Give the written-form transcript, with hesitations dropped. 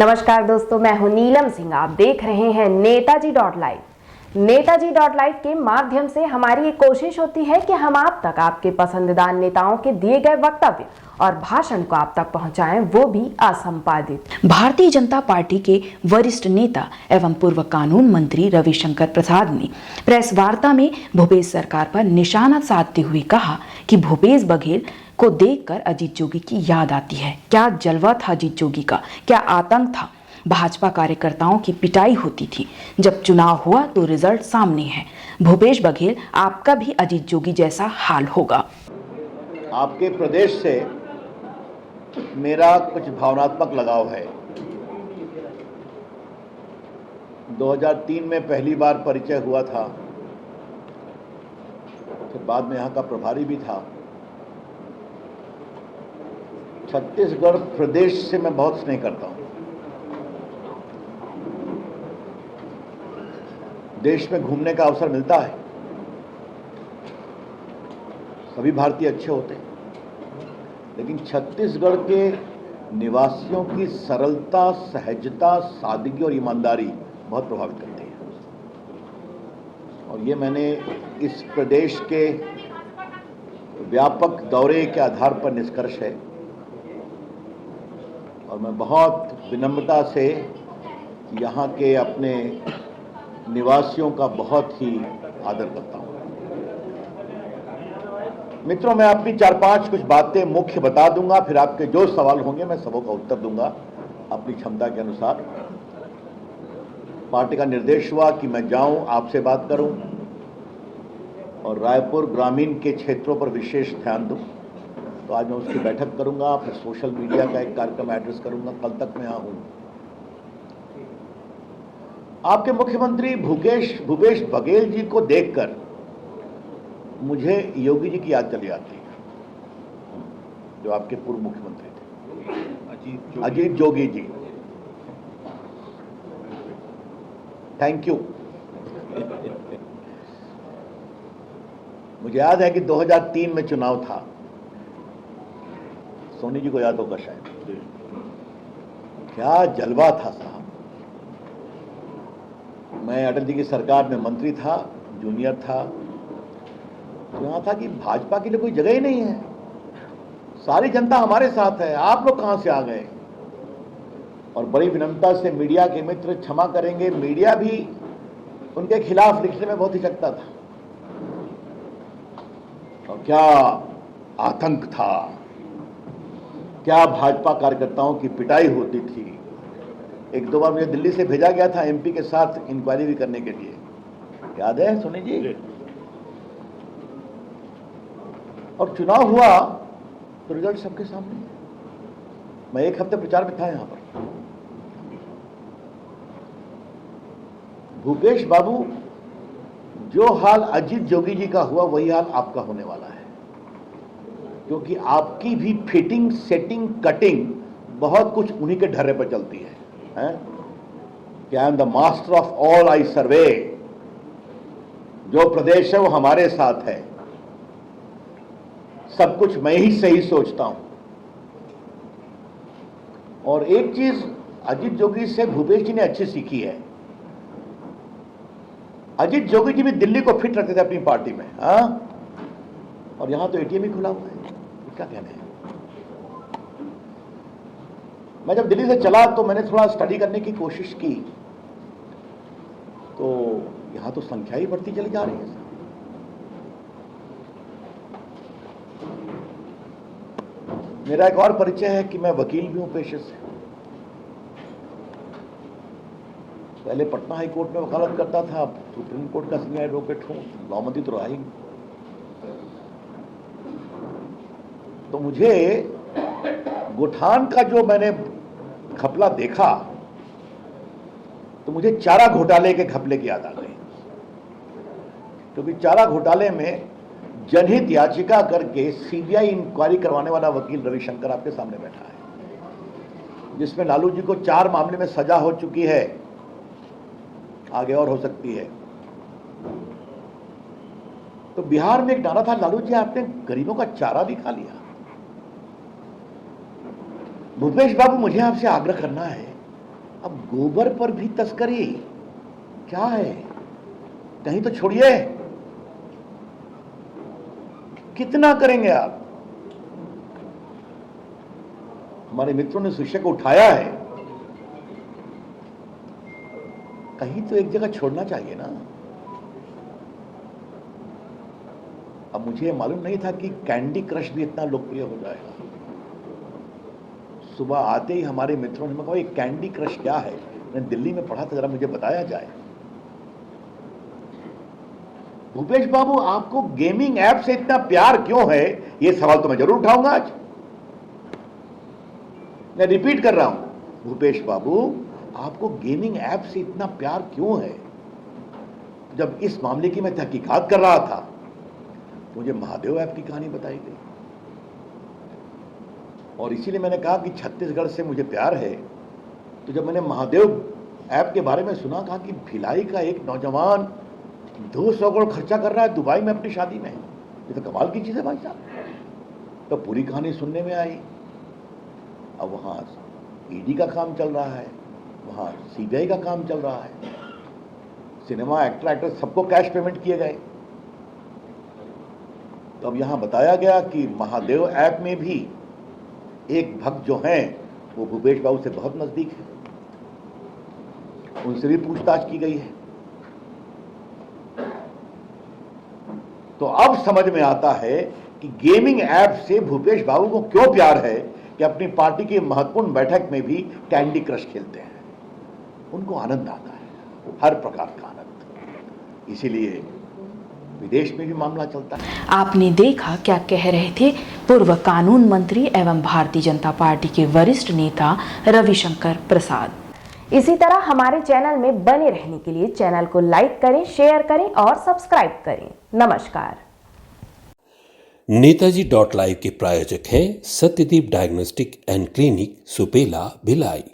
नमस्कार दोस्तों, मैं हूं नीलम सिंह। आप देख रहे हैं Netaji dot live. Netaji dot live के माध्यम से हमारी ये कोशिश होती है कि हम आप तक आपके पसंदीदा नेताओं के दिए गए वक्तव्य और भाषण को आप तक पहुंचाएं, वो भी असंपादित। भारतीय जनता पार्टी के वरिष्ठ नेता एवं पूर्व कानून मंत्री रविशंकर प्रसाद ने प्रेस वार्ता में भूपेश सरकार पर निशाना साधते हुए कहा कि भूपेश बघेल को देखकर अजीत जोगी की याद आती है। क्या जलवा था अजीत जोगी का, क्या आतंक था। भाजपा कार्यकर्ताओं की पिटाई होती थी। जब चुनाव हुआ तो रिजल्ट सामने है। भूपेश बघेल, आपका भी अजीत जोगी जैसा हाल होगा। आपके प्रदेश से मेरा कुछ भावनात्मक लगाव है। 2003 में पहली बार परिचय हुआ था, फिर बाद में यहाँ का प्रभारी भी था। छत्तीसगढ़ प्रदेश से मैं बहुत स्नेह करता हूँ। देश में घूमने का अवसर मिलता है, सभी भारतीय अच्छे होते हैं, लेकिन छत्तीसगढ़ के निवासियों की सरलता, सहजता, सादगी और ईमानदारी बहुत प्रभावित करती है। और ये मैंने इस प्रदेश के व्यापक दौरे के आधार पर निष्कर्ष है। और मैं बहुत विनम्रता से यहाँ के अपने निवासियों का बहुत ही आदर करता हूँ। मित्रों, मैं अपनी 4-5 कुछ बातें मुख्य बता दूंगा, फिर आपके जो सवाल होंगे मैं सबों का उत्तर दूंगा अपनी क्षमता के अनुसार। पार्टी का निर्देश हुआ कि मैं जाऊं, आपसे बात करूं और रायपुर ग्रामीण के क्षेत्रों पर विशेष ध्यान दूं। तो आज मैं उसकी बैठक करूंगा, फिर सोशल मीडिया का एक कार्यक्रम एड्रेस करूंगा। कल तक मैं यहाँ हूँ। आपके मुख्यमंत्री भूपेश बघेल जी को देखकर मुझे योगी जी की याद चली आती है, जो आपके पूर्व मुख्यमंत्री थे, अजीत जोगी जी। Thank you. मुझे याद है कि 2003 में चुनाव था, सोनी जी को याद होगा शायद। क्या जलवा था साहब। मैं अटल जी की सरकार में मंत्री था, जूनियर था। तो यहाँ था कि भाजपा के लिए कोई जगह ही नहीं है, सारी जनता हमारे साथ है, आप लोग कहां से आ गए। और बड़ी विनम्रता से मीडिया के मित्र क्षमा करेंगे, मीडिया भी उनके खिलाफ लिखने में बहुत हिचकता था। और क्या आतंक था, क्या भाजपा कार्यकर्ताओं की पिटाई होती थी। 1-2 बार मुझे दिल्ली से भेजा गया था एमपी के साथ इंक्वायरी भी करने के लिए, याद है सोनी जी। और चुनाव हुआ तो रिजल्ट सबके सामने। मैं 1 हफ्ते प्रचार में था यहां पर। भूपेश बाबू, जो हाल अजीत जोगी जी का हुआ वही हाल आपका होने वाला है, क्योंकि आपकी भी फिटिंग, सेटिंग, कटिंग बहुत कुछ उन्हीं के ढर्रे पर चलती है, कि I am the master of all, I survey. जो प्रदेश है वो हमारे साथ है, सब कुछ मैं ही सही सोचता हूं। और एक चीज अजीत जोगी से भूपेश जी ने अच्छी सीखी है। अजीत जोगी जी भी दिल्ली को फिट रखते थे अपनी पार्टी में, और यहां तो एटीएम ही खुला हुआ है। क्या कहना है। मैं जब दिल्ली से चला तो मैंने थोड़ा स्टडी करने की कोशिश की, तो यहां तो संख्या ही बढ़ती चली जा रही है। मेरा एक और परिचय है कि मैं वकील भी हूं पेशे से। पहले पटना हाई कोर्ट में वकालत करता था, अब सुप्रीम कोर्ट का सीनियर एडवोकेट हूं। लॉ मंत्री तो रहा ही। तो मुझे गोठान का जो मैंने घपला देखा, तो मुझे चारा घोटाले के घपले की याद आ गई। क्योंकि चारा घोटाले में जनहित याचिका करके सीबीआई इंक्वायरी करवाने वाला वकील रविशंकर आपके सामने बैठा है, जिसमें लालू जी को 4 मामले में सजा हो चुकी है, आगे और हो सकती है। तो बिहार में एक नारा था, लालू जी आपने गरीबों का चारा भी खा लिया। भूपेश बाबू, मुझे आपसे आग्रह करना है अब गोबर पर भी तस्करी, क्या है? कहीं तो छोड़िए, कितना करेंगे आप? हमारे मित्रों ने इस विषय को उठाया है, कहीं तो एक जगह छोड़ना चाहिए ना। अब मुझे मालूम नहीं था कि कैंडी क्रश भी इतना लोकप्रिय हो जाएगा। सुबह आते ही हमारे मित्रों ने कहा, ये कैंडी क्रश क्या है? मैंने दिल्ली में पढ़ा था, जरा मुझे बताया जाए। भूपेश बाबू, आपको गेमिंग ऐप से इतना प्यार क्यों है? ये सवाल तो मैं जरूर उठाऊंगा आज। मैं रिपीट कर रहा हूं, भूपेश बाबू, आपको गेमिंग ऐप से इतना प्यार क्यों है? जब इस मामले की मैं तहकीकात कर रहा था, मुझे महादेव ऐप की कहानी बताई गई, और इसीलिए मैंने कहा कि छत्तीसगढ़ से मुझे प्यार है। तो जब मैंने महादेव ऐप के बारे में सुना, कहा कि भिलाई का एक नौजवान 200 करोड़ खर्चा कर रहा है दुबई में अपनी शादी में, ये तो कमाल की चीज है भाई साहब। तो पूरी कहानी सुनने में आई। अब वहां ईडी का काम चल रहा है, वहां सीबीआई का काम चल रहा है, सिनेमा एक्टर एक्ट्रेस सबको कैश पेमेंट किए गए। तो अब यहां बताया गया कि महादेव ऐप में भी एक भक्त जो हैं वो भूपेश बाबू से बहुत नजदीक है, उनसे भी पूछताछ की गई है। तो अब समझ में आता है कि गेमिंग ऐप से भूपेश बाबू को क्यों प्यार है कि अपनी पार्टी की महत्वपूर्ण बैठक में भी कैंडी क्रश खेलते हैं। उनको आनंद आता है, हर प्रकार का आनंद। इसीलिए विदेश में भी मामला चलता है। आपने देखा क्या कह रहे थे पूर्व कानून मंत्री एवं भारतीय जनता पार्टी के वरिष्ठ नेता रविशंकर प्रसाद। इसी तरह हमारे चैनल में बने रहने के लिए चैनल को लाइक करें, शेयर करें और सब्सक्राइब करें। नमस्कार। नेताजी.live के प्रायोजक हैं Satyadeep diagnostic and clinic, Supela, Bhilai.